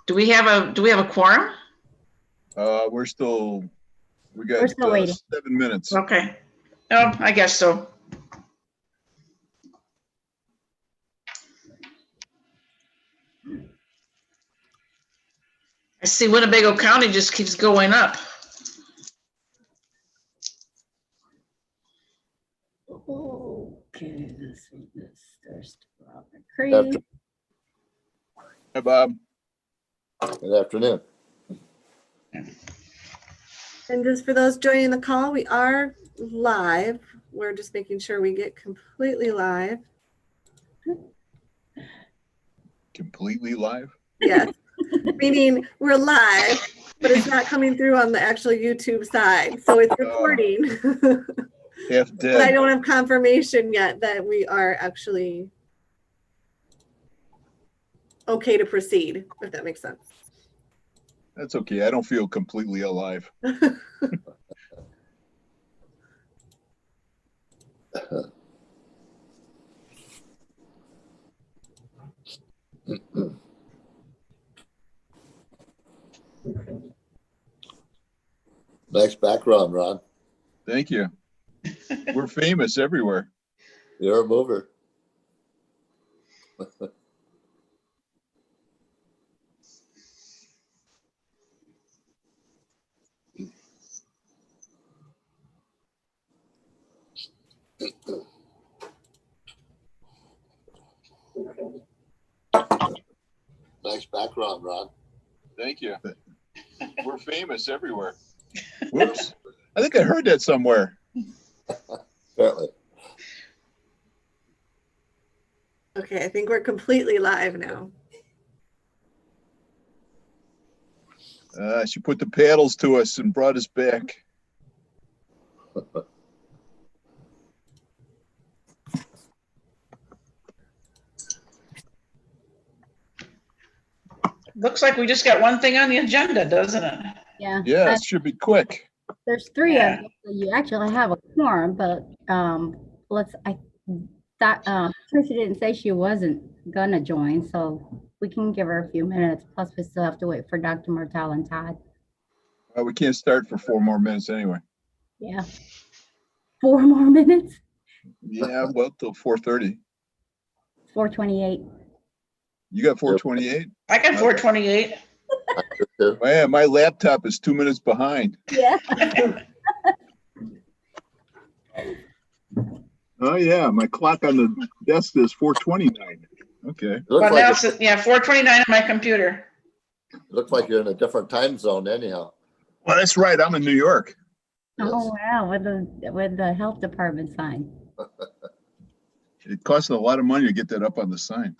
Do we have a quorum? We're still waiting. 7 minutes. Okay. Oh, I guess so. I see Winnebago County just keeps going up. Okay, this Thursday. Creek. Hi, Bob. Good afternoon. And just for those joining the call, we are live. We're just making sure we get completely live. Completely live? Yes, meaning we're live, but it's not coming through on the actual YouTube side. So it's recording. Half But I dead. don't have confirmation yet that we are actually okay to proceed, if that makes sense. That's okay. I don't feel completely alive. Nice background, Ron. Thank you. We're famous everywhere. You're a mover. Nice background, Ron. Thank you. We're famous everywhere. Whoops. I think I heard that somewhere. Apparently. Okay, I think we're completely live now. She put the paddles to us and brought us back. Looks like we just got one thing on the agenda, doesn't it? Yeah. Yeah, it should be quick. There's three Yeah. of you. So you actually have a quorum, but Tricia didn't say she wasn't gonna join, so we can give her a few minutes. Plus, we still have to wait for Dr. Martel and Todd. Well, we can't start for 4 more minutes anyway. Yeah. 4 more minutes? Yeah, well, till 4:30. 4:28. You got 4:28? I got 4:28. Man, my laptop is 2 minutes behind. Yeah. Oh yeah, my clock on the desk is 4:29. Okay. Well, now it's 4:29 on my computer. Looks like you're in a different time zone anyhow. Well, that's right. I'm in New York. Oh wow, with the health department sign. It costs a lot of money to get that up on the sign.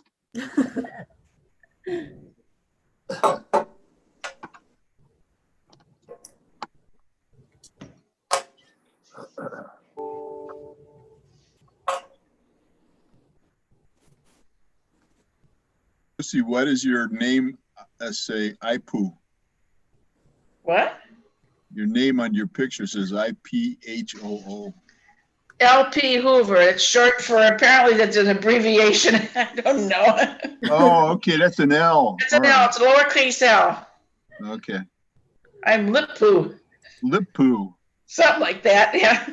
Let's see, what is your name? Say IPHO. What? Your name on your picture says IPHOO. LP Hoover. It's short for, apparently that's an abbreviation. I don't know. Oh, okay, that's an L. It's an L. It's a lowercase L. Okay. I'm Lip-Poo. Lip-Poo. Something like that, yeah.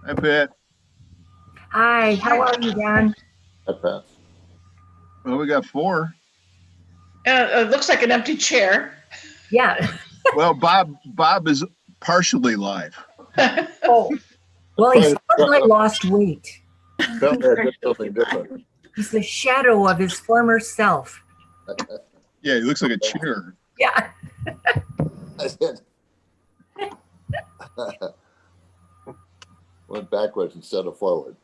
I bet. Hi, how are you, Don? Pat. Well, we got 4. It looks like an empty chair. Yeah. Well, Bob is partially live. Oh, well, he's totally lost weight. Something different. He's the shadow of his former self. Yeah, he looks like a chair. Yeah. Went backwards instead of forward.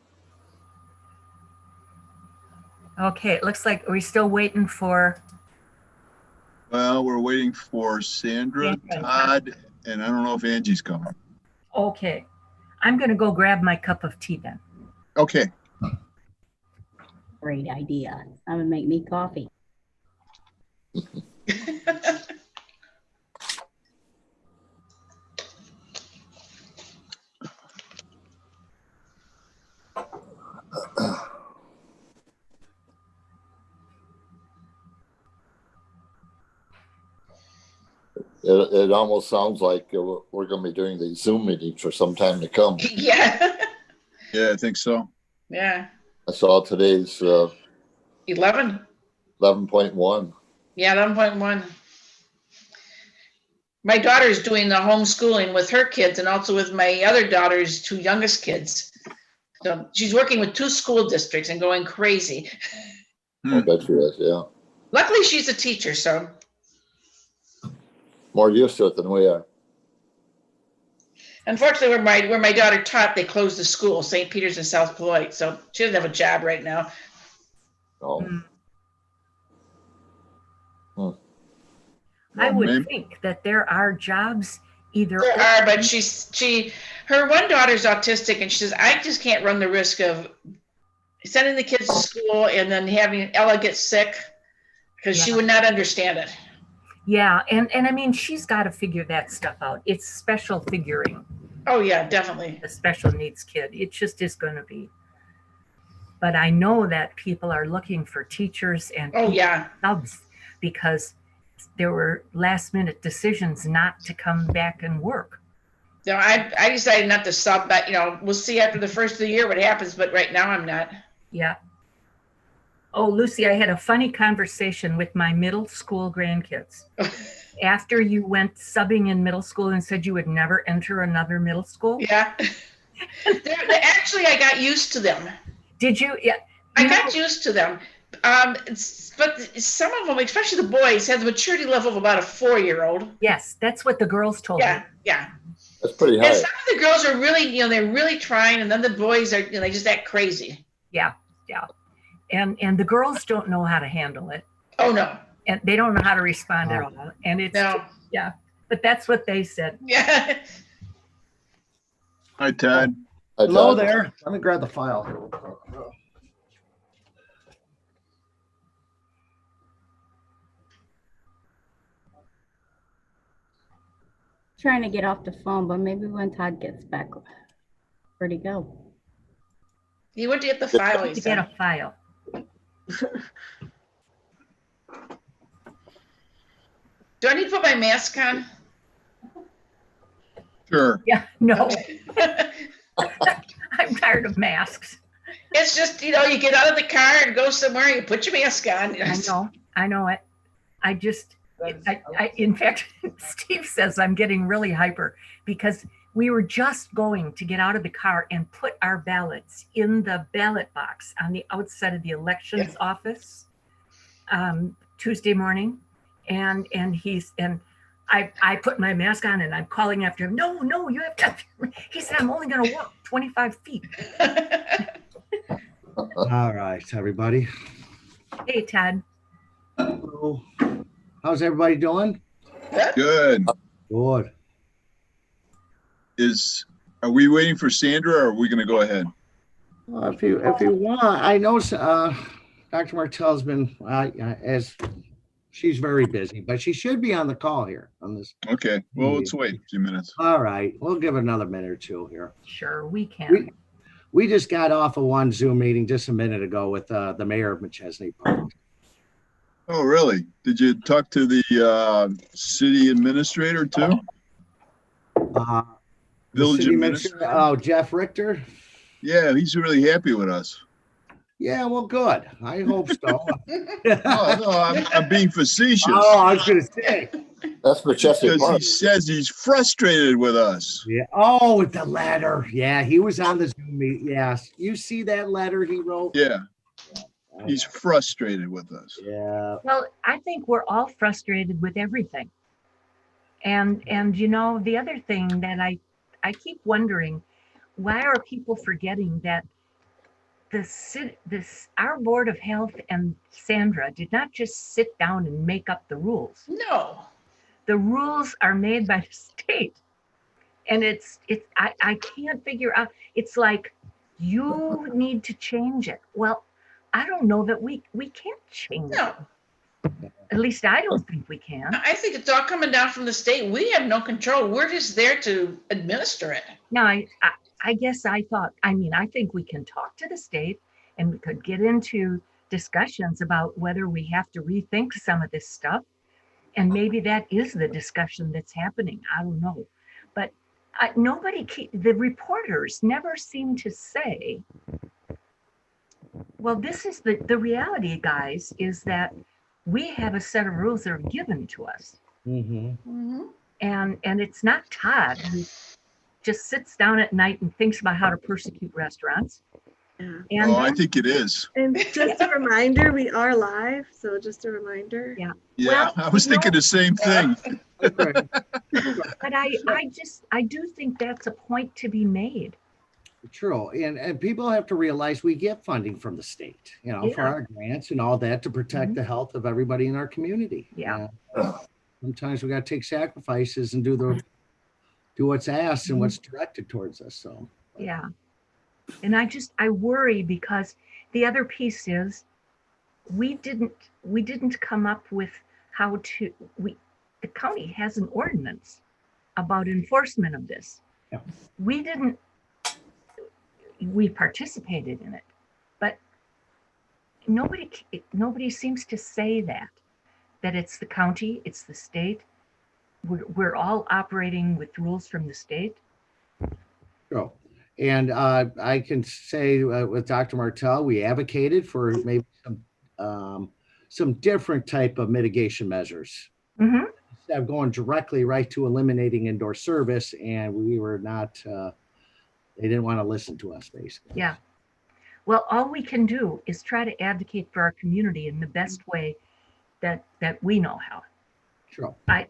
Okay, it looks like we're still waiting for. Well, we're waiting for Sandra, Todd, and I don't know if Angie's coming. Okay, I'm going to go grab my cup of tea then. Okay. Great idea. I'm gonna make me coffee. It almost sounds like we're going to be doing these Zoom meetings for some time to come. Yeah. Yeah, I think so. Yeah. I saw today's 11. 11.1. Yeah, 11.1. My daughter's doing the homeschooling with her kids and also with my other daughter's two youngest kids. So she's working with 2 school districts and going crazy. I bet she is, yeah. Luckily, she's a teacher, so. More used to it than we are. Unfortunately, where my daughter taught, they closed the school, St. Peter's in South Beloit, so she doesn't have a job right now. Oh. I Well, would maybe- think that there are jobs either. There are, but her one daughter's autistic, and she says, I just can't run the risk of sending the kids to school and then having Ella get sick, because she Yeah. would not understand it. Yeah, and I mean, she's got to figure that stuff out. It's special figuring Oh, yeah, definitely. a special needs kid. It just is going to be. But I know that people are looking for teachers and Oh, yeah. subs because there were last minute decisions not to come back and work. No, I decided not to sub, but, we'll see after the first of the year what happens, but right now I'm not. Yeah. Oh, Lucy, I had a funny conversation with my middle school grandkids. After you went subbing in middle school and said you would never enter another middle school. Yeah. Actually, I got used to them. Did you? Yeah. I got used to them. But some of them, especially the boys, have the maturity level of about a 4-year-old. Yes, that's what the girls told me. Yeah. That's pretty And high. some of the girls are really, they're really trying, and then the boys are, they just act crazy. Yeah. And the girls don't know how to handle it. Oh, no. And they don't know how to respond at all. And it's, No. yeah, but that's what they said. Yeah. Hi, Todd. Hello there. Let me grab the file. Trying to get off the phone, but maybe when Todd gets back, where'd he go? You went to get the file, To he get said. a file. Do I need to put my mask on? Sure. Yeah, no, I'm tired of masks. It's just, you get out of the car and go somewhere, you put your mask on. I know it. I just, in fact, Steve says I'm getting really hyper because we were just going to get out of the car and put our ballots in the ballot box on the outside of the elections office Tuesday morning. And I put my mask on and I'm calling after him. No, you have to. He said, I'm only going to walk 25 feet. All right, everybody. Hey, Todd. Hello. How's everybody doing? Good. Good. Are we waiting for Sandra or are we going to go ahead? Well, if you want, I know Dr. Martell's been as she's very busy, but she should be on the call here on this. Okay. Well, let's wait a few minutes. All right, we'll give it another minute or two here. Sure, we can. We just got off of one Zoom meeting just a minute ago with the mayor of McChesney Park. Oh, really? Did you talk to the city administrator too? The Village city administrator? Oh, Jeff Richter. Yeah, he's really happy with us. Yeah, well, good. I hope so. No, I'm being facetious. Oh, I was going to say. That's McChesney Because Park. he says he's frustrated with us. Yeah. Oh, with the letter. Yeah, he was on the Zoom meeting. Yes. You see that letter he wrote? Yeah, he's frustrated with us. Yeah. Well, I think we're all frustrated with everything. And the other thing that I keep wondering, why are people forgetting that our Board of Health and Sandra did not just sit down and make up the rules. No. The rules are made by the state. And I can't figure out, it's like, you need to change it. Well, I don't know that we can't change No. it. At least I don't think we can. I think it's all coming down from the state. We have no control. We're just there to administer it. Now, I guess I think we can talk to the state and we could get into discussions about whether we have to rethink some of this stuff And maybe that is the discussion that's happening. I don't know. But the reporters never seem to say, well, this is the reality, guys, is that we have a set of rules that are given to us. Mm-hmm. And it's not Todd who just sits down at night and thinks about how to persecute restaurants. Yeah. And Oh, I think it is. And just a reminder, we are live, so just a reminder. Yeah. Yeah, Well, I was thinking the same thing. Okay. but I do think that's a point to be made. True. And people have to realize we get funding from the state, for Yeah. our grants and all that to protect Mhm. the health of everybody in our community. Yeah. And sometimes we got to take sacrifices and do what's asked and what's directed towards us. So, Yeah. And I worry because the other piece is we didn't come up with how to, the county has an ordinance about enforcement of this. Yeah. We participated in it, but nobody seems to say that it's the county, it's the state. We're all operating with rules from the state. true. And I can say with Dr. Martell, we advocated for maybe some different type of mitigation measures. Mm-hmm. Instead of going directly right to eliminating indoor service, and we were not, they didn't want to listen to us, basically. Yeah. Well, all we can do is try to advocate for our community in the best way that we know how. True. I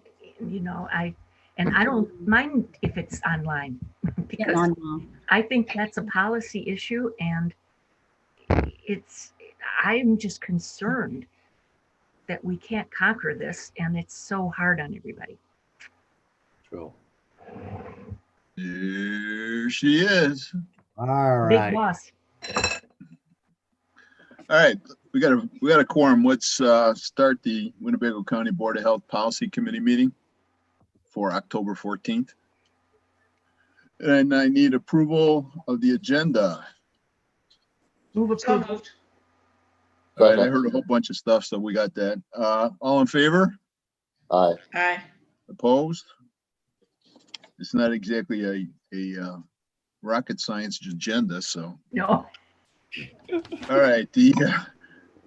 don't mind if it's online because I think that's a policy issue, and I'm just concerned that we can't conquer this, and it's so hard on everybody. True. Here she is. All Big right. boss. All right, we got a quorum. Let's start the Winnebago County Board of Health Policy Committee meeting for October 14th. And I need approval of the agenda. Move So approved. moved. All right, I heard a whole bunch of stuff, so we got that. All in favor? Aye. Aye. Opposed? It's not exactly a rocket science agenda, so. No. All right, the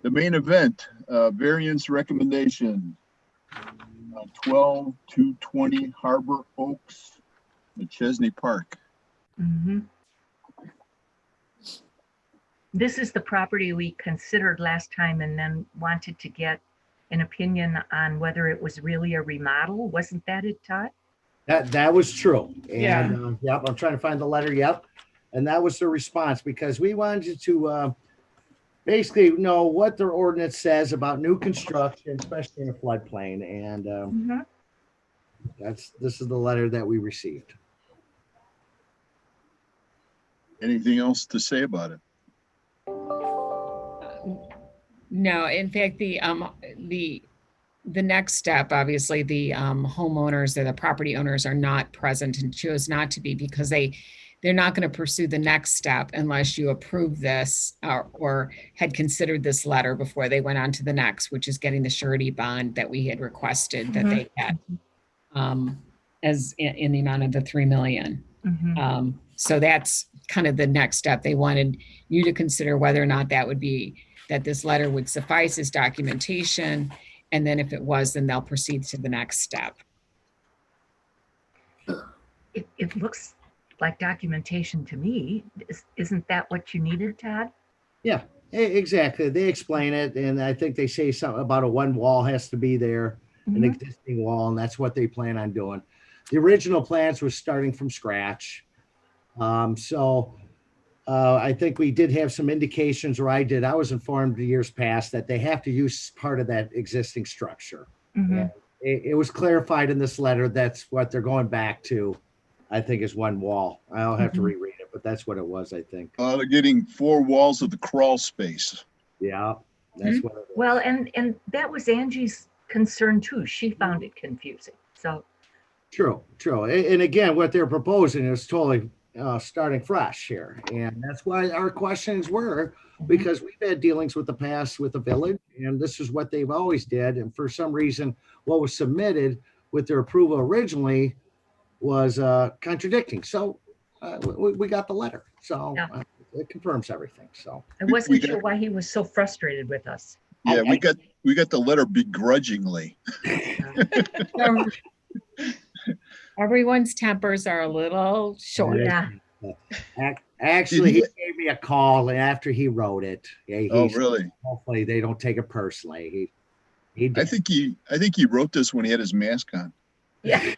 main event, variance recommendation, 12 to 20 Harbor Oaks, McChesney Park. Mm-hmm. This is the property we considered last time and then wanted to get an opinion on whether it was really a remodel. Wasn't that it, Todd? That was true. And Yeah. yep, I'm trying to find the letter. Yep. And that was the response, because we wanted to basically know what their ordinance says about new construction, especially in a floodplain. And Mm-hmm. this is the letter that we received. Anything else to say about it? No, in fact, the next step, obviously, the homeowners or the property owners are not present and chose not to be, because they're not going to pursue the next step unless you approve this or had considered this letter before they went on to the next, which is getting the surety bond that we had requested that they get as in the amount of the $3 million. Mm-hmm. So that's kind of the next step. They wanted you to consider whether or not that this letter would suffice as documentation. And then if it was, then they'll proceed to the next step. It looks like documentation to me. Isn't that what you needed, Todd? Yeah, exactly. They explain it. And I think they say something about a one wall has to be there, an Mhm. existing wall, and that's what they plan on doing. The original plans was starting from scratch. I think we did have some indications, or I was informed years past that they have to use part of that existing structure. Mhm. And it was clarified in this letter. That's what they're going back to, I think, is one wall. I'll have to reread it, but that's what it was, I think. They're getting 4 walls of the crawl space. Yeah, that's what it is. Well, and that was Angie's concern too. She found it confusing. So True. And again, what they're proposing is totally starting fresh here. And that's why our questions were, because we've had dealings with the past with the village, and this is what they've always did. And for some reason, what was submitted with their approval originally was contradicting. So we got the letter. So Yeah. It confirms everything. So I wasn't sure why he was so frustrated with us. Yeah, we got the letter begrudgingly. Everyone's tempers are a little short. Yeah. Actually, he gave me a call after he wrote it. Yeah, Oh, really? Hopefully they don't take it personally. He did. I think he wrote this when he had his mask on. Yeah.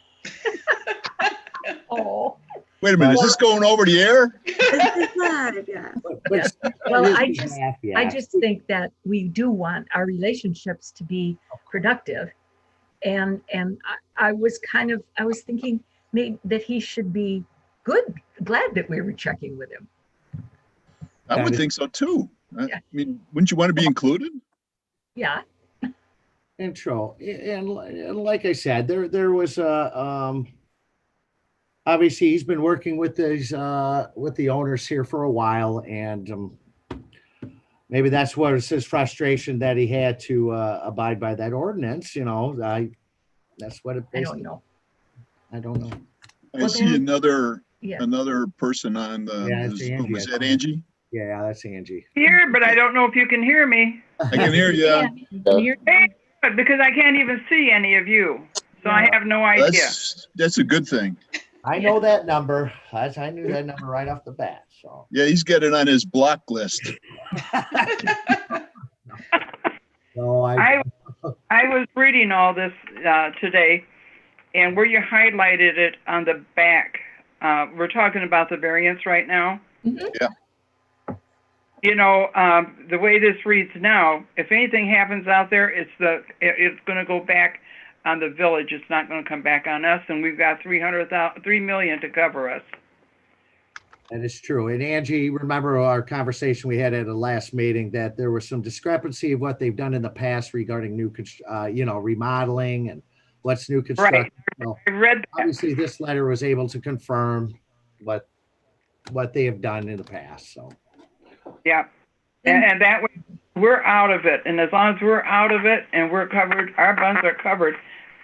Oh. Wait a minute, is this going over the air? Yeah. Well, I just think that we do want our relationships to be productive. And I was thinking maybe that he should be glad that we were checking with him. I would think so too. I mean, wouldn't you want to be included? Yeah. Intro. And like I said, there was obviously he's been working with the owners here for a while, and maybe that's what was his frustration, that he had to abide by that ordinance. That's what it I don't know. I don't know. I see another Yeah. person on the Zoom. Angie. Is that Angie? Yeah, that's Angie. Here, but I don't know if you can hear me. I can hear you. Hey, because I can't even see any of you. So I have no idea. That's a good thing. I know that number. I knew that number right off the bat. So Yeah, he's got it on his block list. so I was reading all this today, and where you highlighted it on the back, we're talking about the variance right now. Mm-hmm. Yeah. The way this reads now, if anything happens out there, it's going to go back on the village. It's not going to come back on us, and we've got $3 million to cover us. that is true. And Angie, remember our conversation we had at the last meeting, that there was some discrepancy of what they've done in the past regarding new, remodeling and what's new construction. Right. So I read that. obviously, this letter was able to confirm what they have done in the past. So Yeah. And that way we're out of it. And as long as we're out of it and we're covered, our buns are covered,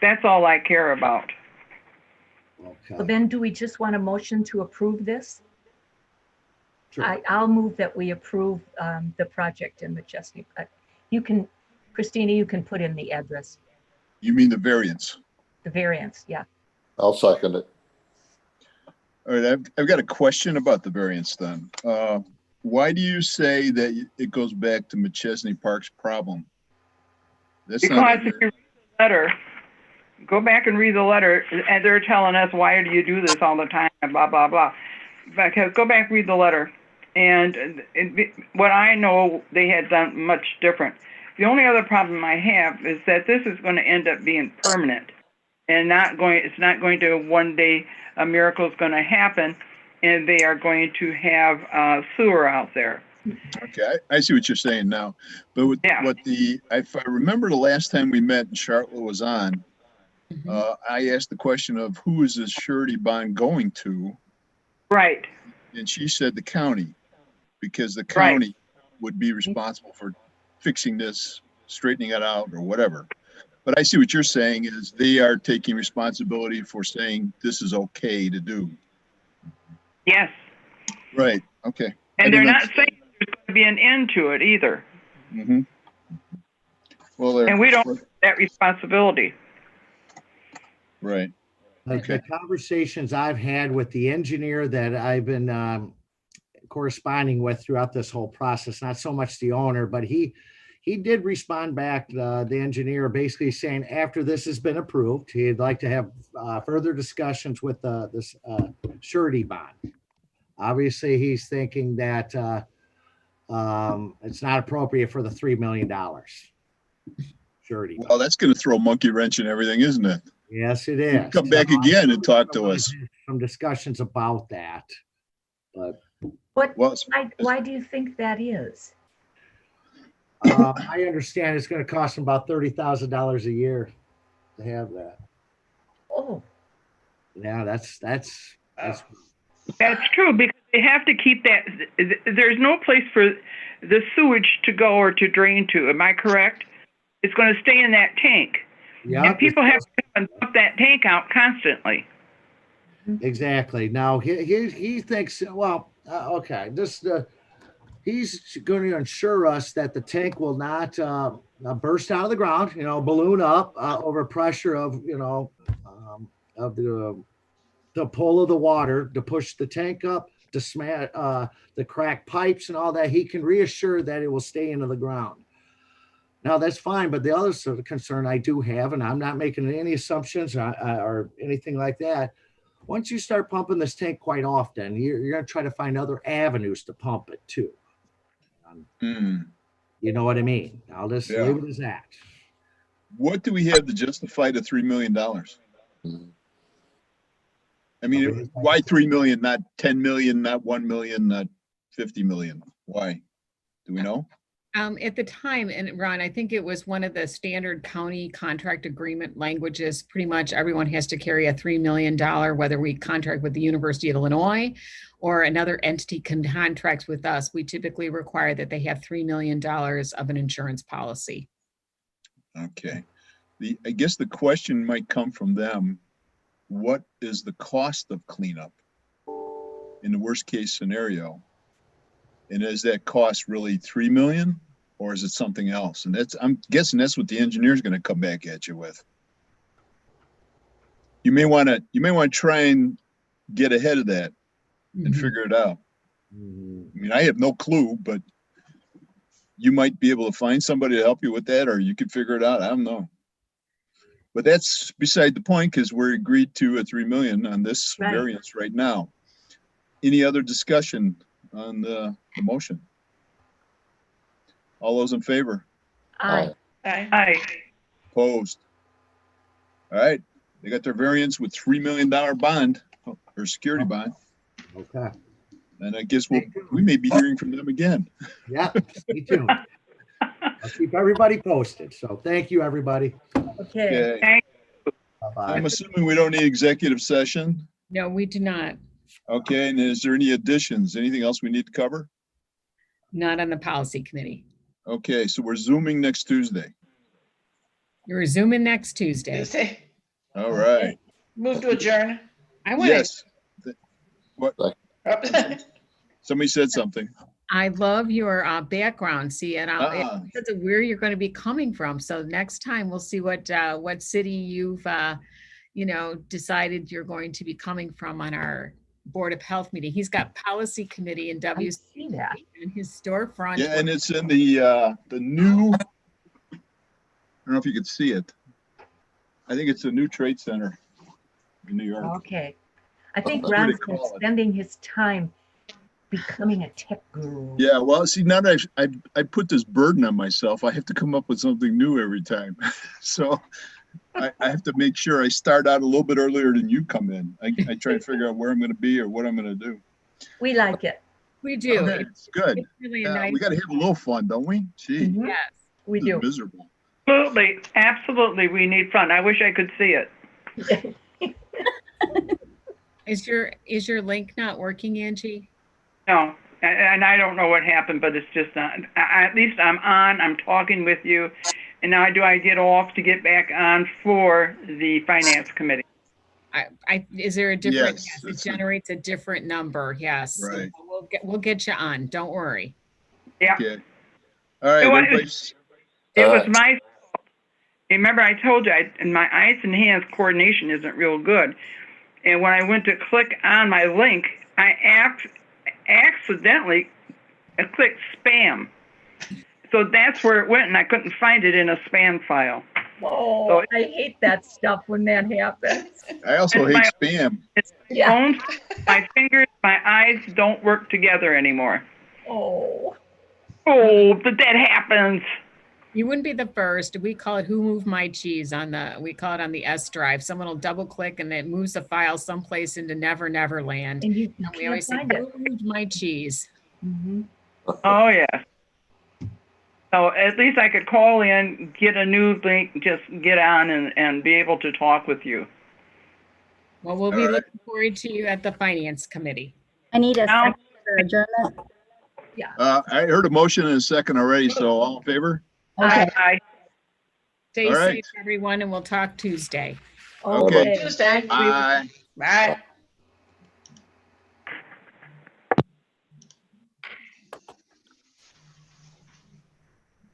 that's all I care about. okay. Well, then do we just want a motion to approve this? Sure. I'll move that we approve the project in McChesney. You can, Christina, you can put in the address, You mean the variance? the variance. Yeah. I'll second it. All right, I've got a question about the variance then. Why do you say that it goes back to McChesney Park's problem? That's Because not. if you read the letter, go back and read the letter, and they're telling us, why do you do this all the time, and blah, blah, blah. Because go back, read the letter. And what I know, they had done much different. The only other problem I have is that this is going to end up being permanent and it's not going to one day a miracle is going to happen and they are going to have sewer out there. Okay, I see what you're saying now. But if I remember the last time we met and Charlotte was on, I asked the question of who is this surety bond going to? Right. And she said the county, because the county would be responsible for fixing this, straightening it out or whatever. But I see what you're saying is they are taking responsibility for saying this is okay to do. Yes. Right, okay. And they're not saying there's going to be an end to it either. Mm-hmm. Well, and we don't have that responsibility. Right. The conversations I've had with the engineer that I've been corresponding with throughout this whole process, not so much the owner, but he did respond back, the engineer, basically saying after this has been approved, he'd like to have further discussions with this surety bond. Obviously, he's thinking that it's not appropriate for the $3 million surety bond. Well, that's going to throw a monkey wrench in everything, isn't it? Yes, it is. Come back again and talk to us. Some discussions about that, but why do you think that is? I understand it's going to cost them about $30,000 a year to have that. Oh, Yeah, that's That's true, because they have to keep that, there's no place for the sewage to go or to drain to. Am I correct? It's going to stay in that tank. Yeah, And people have to come and pump that tank out constantly. exactly. Now he thinks, well, okay, this he's going to ensure us that the tank will not burst out of the ground, balloon up over pressure of, of the pull of the water to push the tank up, to smash the cracked pipes and all that. He can reassure that it will stay into the ground. Now that's fine, but the other sort of concern I do have, and I'm not making any assumptions or anything like that. Once you start pumping this tank quite often, you're going to try to find other avenues to pump it too. You know what I mean? I'll just leave it as that. What do we have to justify the $3 million? I mean, why 3 million, not 10 million, not 1 million, not 50 million? Why? Do we know? At the time, and Ron, I think it was one of the standard county contract agreement languages. Pretty much everyone has to carry a $3 million, whether we contract with the University of Illinois or another entity contracts with us. We typically require that they have $3 million of an insurance policy. Okay. I guess the question might come from them. What is the cost of cleanup in the worst case scenario? And is that cost really 3 million or is it something else? And I'm guessing that's what the engineer is going to come back at you with. You may want to try and get ahead of that and figure it out. I mean, I have no clue, but you might be able to find somebody to help you with that, or you could figure it out. I don't know. But that's beside the point, because we're agreed to a 3 million on this variance right now. Any other discussion on the motion? All those in favor? Aye. Aye. Opposed? All right, they got their variance with $3 million bond or security bond. Okay. And I guess we may be hearing from them again. Yeah, stay tuned. I'll keep everybody posted. So thank you, everybody. Okay. Bye-bye. I'm assuming we don't need executive session. No, we do not. Okay, and is there any additions? Anything else we need to cover? Not on the policy committee. Okay, so we're Zooming next Tuesday. You're resuming next Tuesday. All right. Move to adjourn. I want Yes. What? Somebody said something. I love your background. See, and because of where you're going to be coming from. So next time we'll see what city you've decided you're going to be coming from on our Board of Health meeting. He's got policy committee in WCHD in his storefront. Yeah, and it's in the new. I don't know if you could see it. I think it's the new Trade Center in New York. Okay. I think Ron's been spending his time becoming a tech guru. Yeah, well, see, now that I put this burden on myself, I have to come up with something new every time. So I have to make sure I start out a little bit earlier than you come in. I try to figure out where I'm going to be or what I'm going to do. We like it. We do. Okay, it's good. It's really nice. We got to have a little fun, don't we? Gee, Yes, we do. Miserable. Absolutely. We need fun. I wish I could see it. Is your link not working, Angie? No, and I don't know what happened, but it's just not. At least I'm on. I'm talking with you, and now do I get off to get back on for the finance committee? Is there a different? Yes, Yes, it generates a different number. Yes, right. We'll get you on. Don't worry. Yeah. Okay. All right. It was my fault. Remember, I told you, my eyes and hands coordination isn't real good. And when I went to click on my link, I accidentally clicked spam. So that's where it went, and I couldn't find it in a spam file. Oh, So I hate that stuff when that happens. I also hate spam. Yeah. My fingers, my eyes don't work together anymore. Oh, but that happens. You wouldn't be the first. We call it "Who Moved My Cheese" on the S drive. Someone will double click and it moves the file someplace into Never Land. and you We always say, can't find "Who moved my cheese?" Mm-hmm. Oh, yeah. So at least I could call in, get a new link, just get on and be able to talk with you. Well, we'll be All right. looking forward to you at the finance committee. I need a Now- second for adjournment. I heard a motion and a second already, so all in favor? Okay. Aye. Stay All safe, right. everyone, and we'll talk Tuesday. Okay. Tuesday. Bye. Bye.